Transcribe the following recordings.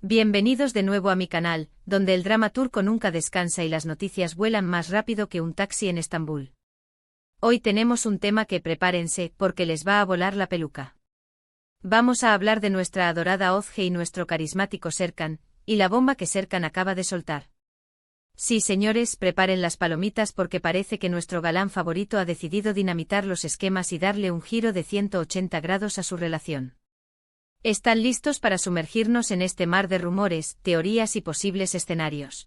Bienvenidos de nuevo a mi canal, donde el drama turco nunca descansa y las noticias vuelan más rápido que un taxi en Estambul. Hoy tenemos un tema que prepárense, porque les va a volar la peluca. Vamos a hablar de nuestra adorada Özge y nuestro carismático Serkan, y la bomba que Serkan acaba de soltar. Sí, señores, preparen las palomitas porque parece que nuestro galán favorito ha decidido dinamitar los esquemas y darle un giro de 180 grados a su relación. ¿Están listos para sumergirnos en este mar de rumores, teorías y posibles escenarios?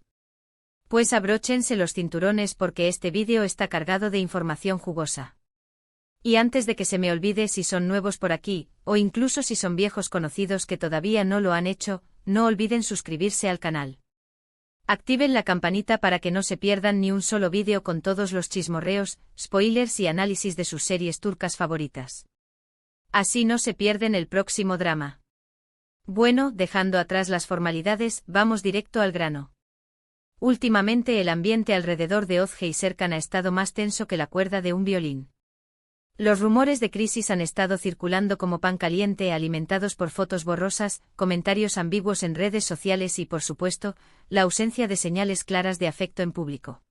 Pues abróchense los cinturones porque este vídeo está cargado de información jugosa. Y antes de que se me olvide, si son nuevos por aquí, o incluso si son viejos conocidos que todavía no lo han hecho, no olviden suscribirse al canal. Activen la campanita para que no se pierdan ni un solo vídeo con todos los chismorreos, spoilers y análisis de sus series turcas favoritas. Así no se pierden el próximo drama. Bueno, dejando atrás las formalidades, vamos directo al grano. Últimamente el ambiente alrededor de Özge y Serkan ha estado más tenso que la cuerda de un violín. Los rumores de crisis han estado circulando como pan caliente, alimentados por fotos borrosas, comentarios ambiguos en redes sociales y, por supuesto, la ausencia de señales claras de afecto en público.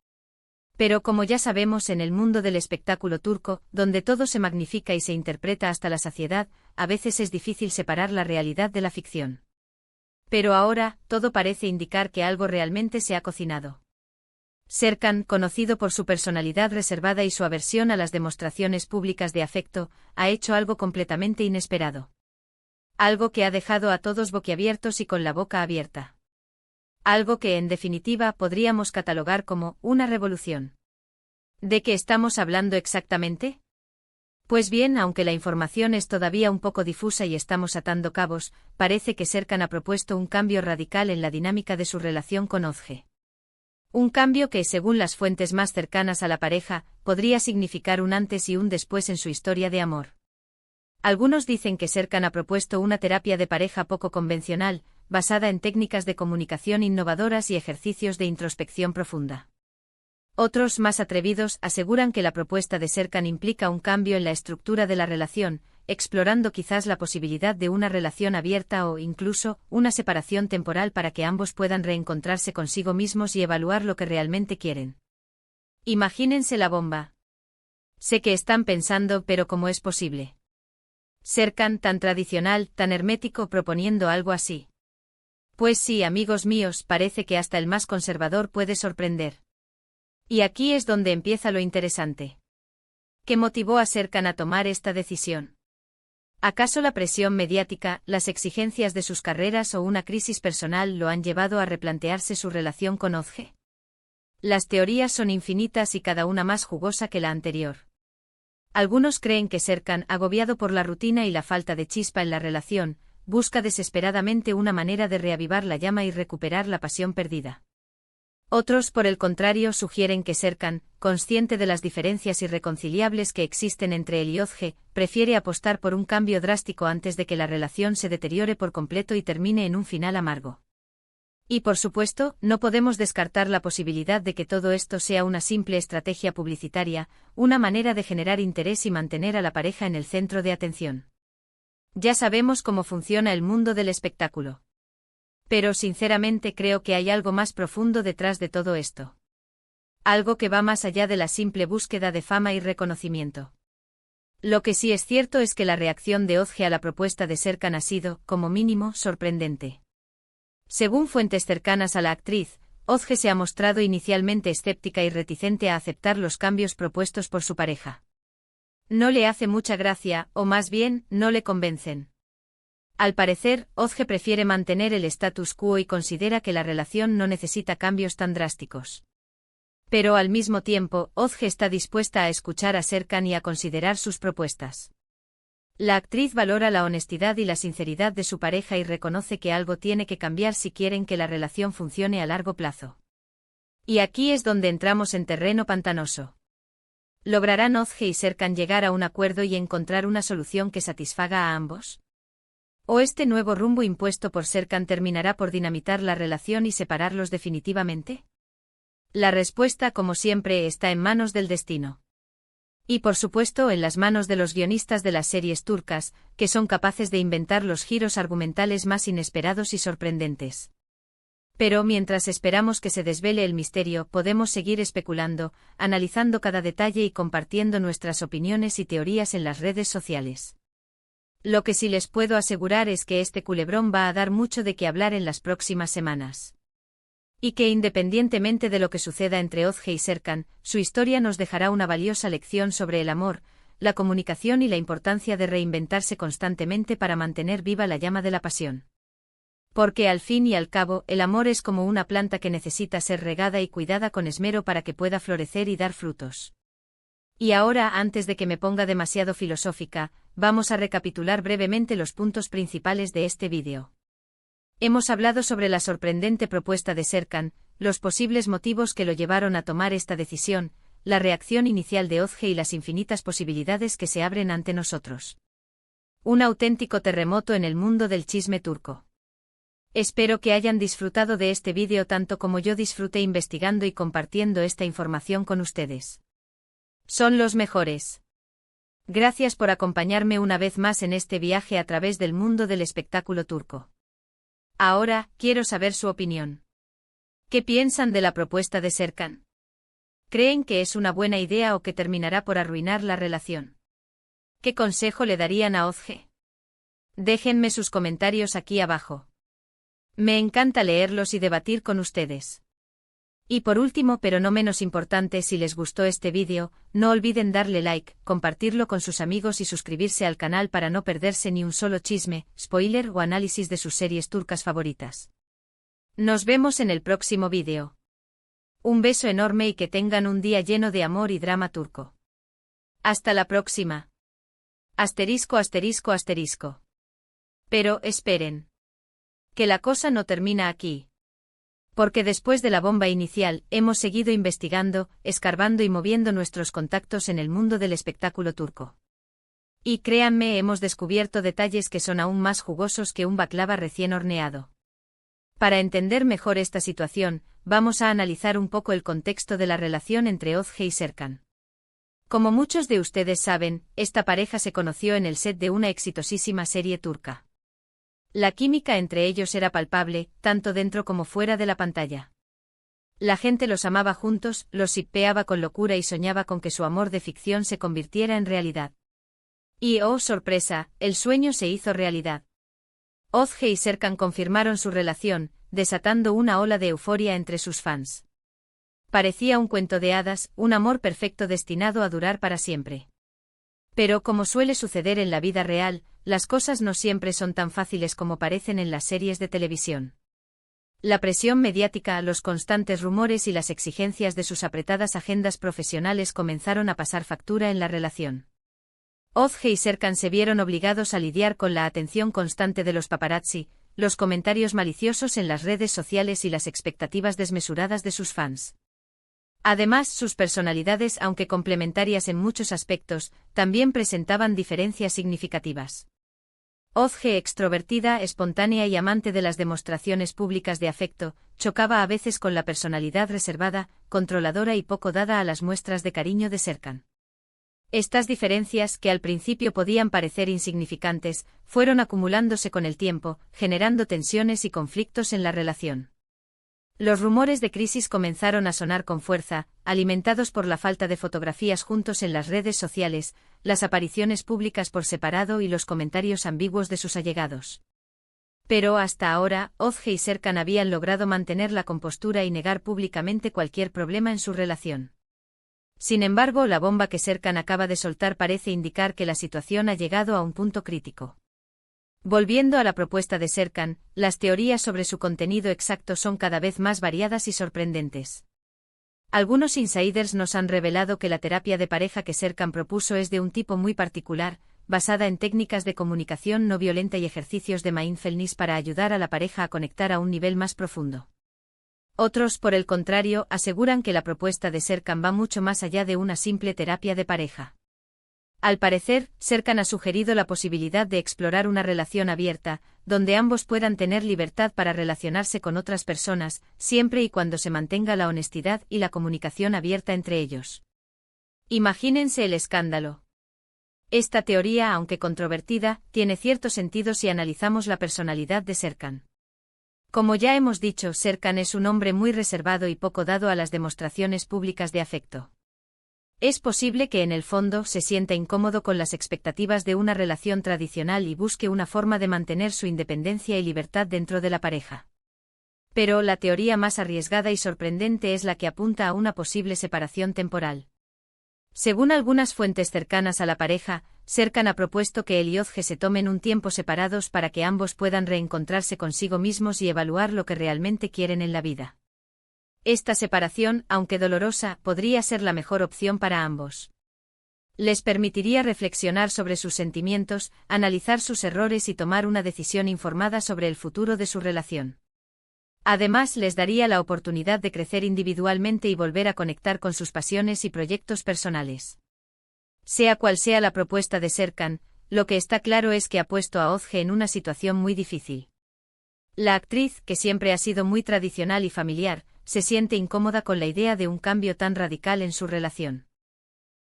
Pero como ya sabemos, en el mundo del espectáculo turco, donde todo se magnifica y se interpreta hasta la saciedad, a veces es difícil separar la realidad de la ficción. Pero ahora, todo parece indicar que algo realmente se ha cocinado. Serkan, conocido por su personalidad reservada y su aversión a las demostraciones públicas de afecto, ha hecho algo completamente inesperado. Algo que ha dejado a todos boquiabiertos y con la boca abierta. Algo que, en definitiva, podríamos catalogar como una revolución. ¿De qué estamos hablando exactamente? Pues bien, aunque la información es todavía un poco difusa y estamos atando cabos, parece que Serkan ha propuesto un cambio radical en la dinámica de su relación con Özge. Un cambio que, según las fuentes más cercanas a la pareja, podría significar un antes y un después en su historia de amor. Algunos dicen que Serkan ha propuesto una terapia de pareja poco convencional, basada en técnicas de comunicación innovadoras y ejercicios de introspección profunda. Otros, más atrevidos, aseguran que la propuesta de Serkan implica un cambio en la estructura de la relación, explorando quizás la posibilidad de una relación abierta o, incluso, una separación temporal para que ambos puedan reencontrarse consigo mismos y evaluar lo que realmente quieren. Imagínense la bomba. Sé que están pensando, pero ¿cómo es posible? Serkan, tan tradicional, tan hermético, proponiendo algo así. Pues sí, amigos míos, parece que hasta el más conservador puede sorprender. Y aquí es donde empieza lo interesante. ¿Qué motivó a Serkan a tomar esta decisión? ¿Acaso la presión mediática, las exigencias de sus carreras o una crisis personal lo han llevado a replantearse su relación con Özge? Las teorías son infinitas y cada una más jugosa que la anterior. Algunos creen que Serkan, agobiado por la rutina y la falta de chispa en la relación, busca desesperadamente una manera de reavivar la llama y recuperar la pasión perdida. Otros, por el contrario, sugieren que Serkan, consciente de las diferencias irreconciliables que existen entre él y Özge, prefiere apostar por un cambio drástico antes de que la relación se deteriore por completo y termine en un final amargo. Y por supuesto, no podemos descartar la posibilidad de que todo esto sea una simple estrategia publicitaria, una manera de generar interés y mantener a la pareja en el centro de atención. Ya sabemos cómo funciona el mundo del espectáculo. Pero sinceramente creo que hay algo más profundo detrás de todo esto. Algo que va más allá de la simple búsqueda de fama y reconocimiento. Lo que sí es cierto es que la reacción de Özge a la propuesta de Serkan ha sido, como mínimo, sorprendente. Según fuentes cercanas a la actriz, Özge se ha mostrado inicialmente escéptica y reticente a aceptar los cambios propuestos por su pareja. No le hace mucha gracia, o más bien, no le convencen. Al parecer, Özge prefiere mantener el status quo y considera que la relación no necesita cambios tan drásticos. Pero al mismo tiempo, Özge está dispuesta a escuchar a Serkan y a considerar sus propuestas. La actriz valora la honestidad y la sinceridad de su pareja y reconoce que algo tiene que cambiar si quieren que la relación funcione a largo plazo. Y aquí es donde entramos en terreno pantanoso. ¿Lograrán Özge y Serkan llegar a un acuerdo y encontrar una solución que satisfaga a ambos? ¿O este nuevo rumbo impuesto por Serkan terminará por dinamitar la relación y separarlos definitivamente? La respuesta, como siempre, está en manos del destino. Y por supuesto en las manos de los guionistas de las series turcas, que son capaces de inventar los giros argumentales más inesperados y sorprendentes. Pero mientras esperamos que se desvele el misterio, podemos seguir especulando, analizando cada detalle y compartiendo nuestras opiniones y teorías en las redes sociales. Lo que sí les puedo asegurar es que este culebrón va a dar mucho de qué hablar en las próximas semanas. Y que independientemente de lo que suceda entre Özge y Serkan, su historia nos dejará una valiosa lección sobre el amor, la comunicación y la importancia de reinventarse constantemente para mantener viva la llama de la pasión. Porque al fin y al cabo, el amor es como una planta que necesita ser regada y cuidada con esmero para que pueda florecer y dar frutos. Y ahora, antes de que me ponga demasiado filosófica, vamos a recapitular brevemente los puntos principales de este vídeo. Hemos hablado sobre la sorprendente propuesta de Serkan, los posibles motivos que lo llevaron a tomar esta decisión, la reacción inicial de Özge y las infinitas posibilidades que se abren ante nosotros. Un auténtico terremoto en el mundo del chisme turco. Espero que hayan disfrutado de este vídeo tanto como yo disfruté investigando y compartiendo esta información con ustedes. Son los mejores. Gracias por acompañarme una vez más en este viaje a través del mundo del espectáculo turco. Ahora, quiero saber su opinión. ¿Qué piensan de la propuesta de Serkan? ¿Creen que es una buena idea o que terminará por arruinar la relación? ¿Qué consejo le darían a Özge? Déjenme sus comentarios aquí abajo. Me encanta leerlos y debatir con ustedes. Y por último, pero no menos importante, si les gustó este vídeo, no olviden darle like, compartirlo con sus amigos y suscribirse al canal para no perderse ni un solo chisme, spoiler o análisis de sus series turcas favoritas. Nos vemos en el próximo vídeo. Un beso enorme y que tengan un día lleno de amor y drama turco. Hasta la próxima. Asterisco asterisco asterisco. Pero, esperen. Que la cosa no termina aquí. Porque después de la bomba inicial, hemos seguido investigando, escarbando y moviendo nuestros contactos en el mundo del espectáculo turco. Y créanme, hemos descubierto detalles que son aún más jugosos que un baklava recién horneado. Para entender mejor esta situación, vamos a analizar un poco el contexto de la relación entre Özge y Serkan. Como muchos de ustedes saben, esta pareja se conoció en el set de una exitosísima serie turca. La química entre ellos era palpable, tanto dentro como fuera de la pantalla. La gente los amaba juntos, los shippeaba con locura y soñaba con que su amor de ficción se convirtiera en realidad. Y oh sorpresa, el sueño se hizo realidad. Özge y Serkan confirmaron su relación, desatando una ola de euforia entre sus fans. Parecía un cuento de hadas, un amor perfecto destinado a durar para siempre. Pero como suele suceder en la vida real, las cosas no siempre son tan fáciles como parecen en las series de televisión. La presión mediática, los constantes rumores y las exigencias de sus apretadas agendas profesionales comenzaron a pasar factura en la relación. Özge y Serkan se vieron obligados a lidiar con la atención constante de los paparazzi, los comentarios maliciosos en las redes sociales y las expectativas desmesuradas de sus fans. Además, sus personalidades, aunque complementarias en muchos aspectos, también presentaban diferencias significativas. Özge, extrovertida, espontánea y amante de las demostraciones públicas de afecto, chocaba a veces con la personalidad reservada, controladora y poco dada a las muestras de cariño de Serkan. Estas diferencias, que al principio podían parecer insignificantes, fueron acumulándose con el tiempo, generando tensiones y conflictos en la relación. Los rumores de crisis comenzaron a sonar con fuerza, alimentados por la falta de fotografías juntos en las redes sociales, las apariciones públicas por separado y los comentarios ambiguos de sus allegados. Pero hasta ahora, Özge y Serkan habían logrado mantener la compostura y negar públicamente cualquier problema en su relación. Sin embargo, la bomba que Serkan acaba de soltar parece indicar que la situación ha llegado a un punto crítico. Volviendo a la propuesta de Serkan, las teorías sobre su contenido exacto son cada vez más variadas y sorprendentes. Algunos insiders nos han revelado que la terapia de pareja que Serkan propuso es de un tipo muy particular, basada en técnicas de comunicación no violenta y ejercicios de mindfulness para ayudar a la pareja a conectar a un nivel más profundo. Otros, por el contrario, aseguran que la propuesta de Serkan va mucho más allá de una simple terapia de pareja. Al parecer, Serkan ha sugerido la posibilidad de explorar una relación abierta, donde ambos puedan tener libertad para relacionarse con otras personas, siempre y cuando se mantenga la honestidad y la comunicación abierta entre ellos. Imagínense el escándalo. Esta teoría, aunque controvertida, tiene cierto sentido si analizamos la personalidad de Serkan. Como ya hemos dicho, Serkan es un hombre muy reservado y poco dado a las demostraciones públicas de afecto. Es posible que en el fondo se sienta incómodo con las expectativas de una relación tradicional y busque una forma de mantener su independencia y libertad dentro de la pareja. Pero la teoría más arriesgada y sorprendente es la que apunta a una posible separación temporal. Según algunas fuentes cercanas a la pareja, Serkan ha propuesto que él y Özge se tomen un tiempo separados para que ambos puedan reencontrarse consigo mismos y evaluar lo que realmente quieren en la vida. Esta separación, aunque dolorosa, podría ser la mejor opción para ambos. Les permitiría reflexionar sobre sus sentimientos, analizar sus errores y tomar una decisión informada sobre el futuro de su relación. Además, les daría la oportunidad de crecer individualmente y volver a conectar con sus pasiones y proyectos personales. Sea cual sea la propuesta de Serkan, lo que está claro es que ha puesto a Özge en una situación muy difícil. La actriz, que siempre ha sido muy tradicional y familiar, se siente incómoda con la idea de un cambio tan radical en su relación.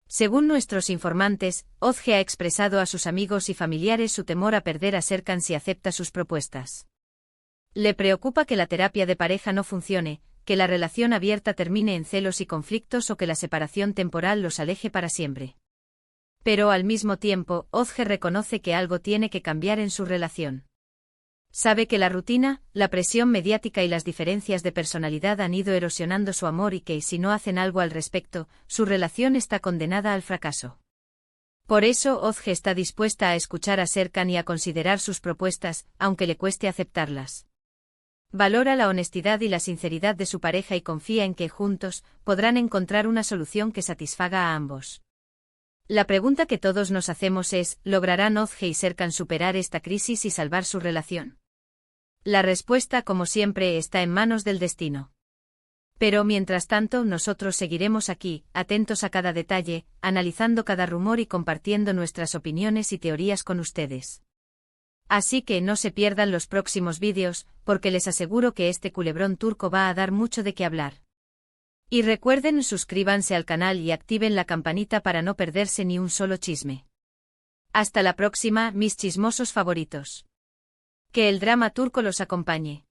Según nuestros informantes, Özge ha expresado a sus amigos y familiares su temor a perder a Serkan si acepta sus propuestas. Le preocupa que la terapia de pareja no funcione, que la relación abierta termine en celos y conflictos o que la separación temporal los aleje para siempre. Pero al mismo tiempo, Özge reconoce que algo tiene que cambiar en su relación. Sabe que la rutina, la presión mediática y las diferencias de personalidad han ido erosionando su amor y que, si no hacen algo al respecto, su relación está condenada al fracaso. Por eso, Özge está dispuesta a escuchar a Serkan y a considerar sus propuestas, aunque le cueste aceptarlas. Valora la honestidad y la sinceridad de su pareja y confía en que, juntos, podrán encontrar una solución que satisfaga a ambos. La pregunta que todos nos hacemos es, ¿lograrán Özge y Serkan superar esta crisis y salvar su relación? La respuesta, como siempre, está en manos del destino. Pero mientras tanto, nosotros seguiremos aquí, atentos a cada detalle, analizando cada rumor y compartiendo nuestras opiniones y teorías con ustedes. Así que no se pierdan los próximos vídeos, porque les aseguro que este culebrón turco va a dar mucho de qué hablar. Y recuerden, suscríbanse al canal y activen la campanita para no perderse ni un solo chisme. Hasta la próxima, mis chismosos favoritos. Que el drama turco los acompañe.